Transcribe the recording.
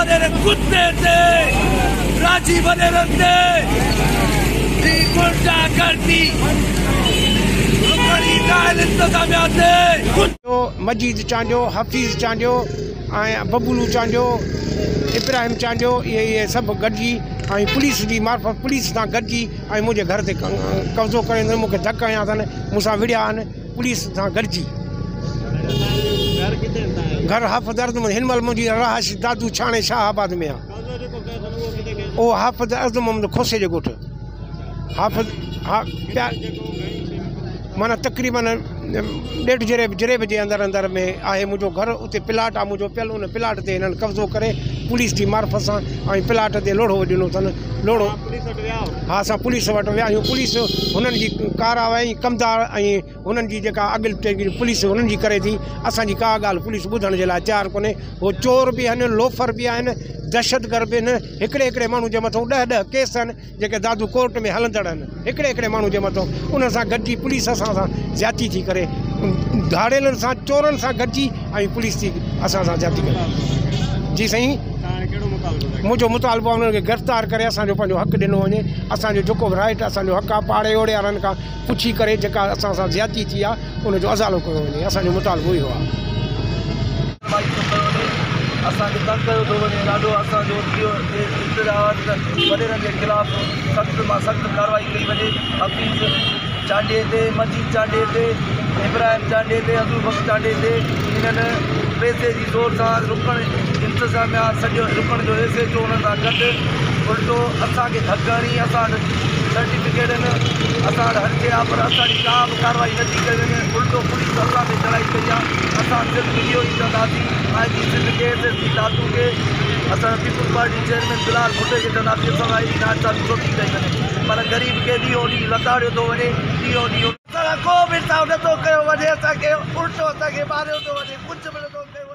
बने कुत्ते थे राजी बने रहते गुंडा करती मजीद चांडियो, हफ़ीज़ चांडियो, बबुलू चांडियो, इब्राहिम चांडियो, ये सब गॾिजी पुलिस की मार्फत पुलिस सां गॾिजी मुझे घर से कब्ज़ो करे मूंखे धक हयां अथनि, मूंसां विड़िया आहिनि पुलिस सां गॾिजी। घर हाफ़िज़ अर्ज़ुम हिन महिल मुंहिंजी रहाइश दादू छाणे शाहबाद में आहे। उहो हाफ़िज़ अर्ज़ुम मोहम्मद खोसे जो ॻोठु हाफ़िज़ माना तक़रीबन 1.5 जरेब जे अंदर में आहे मुझो घर। उते प्लाट आहे मुझो पियल, उन प्लाट ते इन्हनि कब्ज़ो करे पुलिस की मार्फत सां प्लाट ते लोढ़ो ॾिनो अथनि। लोढ़ो हाँ असां पुलिस वटि विया आहियूं। पुलिस हुननि जी कार्रवाई कमदार हुननि जी जेका अॻिते पुलिस हुननि जी करे थी। असांजी का ॻाल्हि पुलिस ॿुधण जे लाइ तयारु कोन्हे। हो चोर भी आहिनि, लोफर भी आहिनि, दहशतगर्द भी आहिनि। हिकिड़े माण्हू जे मथां 10 केस आहिनि जेके दादू कोर्ट में हलंदड़ आहिनि। हिकिड़े माण्हू जे मथां उन सां गॾिजी पुलिस असां सां ज़्यादती थी करे, धाड़ेलनि सां चोरनि सां गॾिजी पुलिस थी असां सां ज़्यादती करे। जी साईं, मुझो मुतालबो आहे उन्हनि खे गिरफ़्तार करे असांजो पंहिंजो हक़ ॾिनो वञे। असांजो जेको बि राइट असांजो हक़ आहे पाड़े ओड़े वारनि खां पुछी करे जेका असां सां ज़्यादती थी आहे उनजो अज़ालो कयो वञे। असांजो मुतालबो इहो आहे। असांखे तंग कयो थो वञे ॾाढो। असांजो वॾेरनि जे ख़िलाफ़ सख़्त मां सख़्त कार्रवाई कई वञे। हफ़ीज़ चांडिए ते, मजीद चांडिए ते, इब्राहिम चांडिए ते, अब्दुल बख्श चांडिए ते इन्हनि पैसे जी ज़ोर सां रुकण इंतज़ामिया सॼो रुकण जो हिसे जो हुननि सां गॾु उल्टो असांखे धकणी असां सर्टिफिकेट आहिनि असां हर शइ आहे, पर असांजी का बि कार्रवाई नथी करे वञे। उल्टो पुलिस असां ते चढ़ाई कई आहे। असां सिर्फ़ु इहो ई चवंदासीं पंहिंजी ज़िंदगी एस दादू खे असां पीपुल्स पार्टी चेयरमैन बिलाल भुट्टे खे चवंदासीं असां अहिड़ी नाचारी छोकी कई वञे, पर ग़रीब खे ॾींहों ॾींहुं लताड़ियो थो वञे। ॾींहों ॾींहुं को बि हिसाब नथो कयो वञे, असांखे उल्टो असांखे मारियो थो वञे, कुझु बि नथो कयो।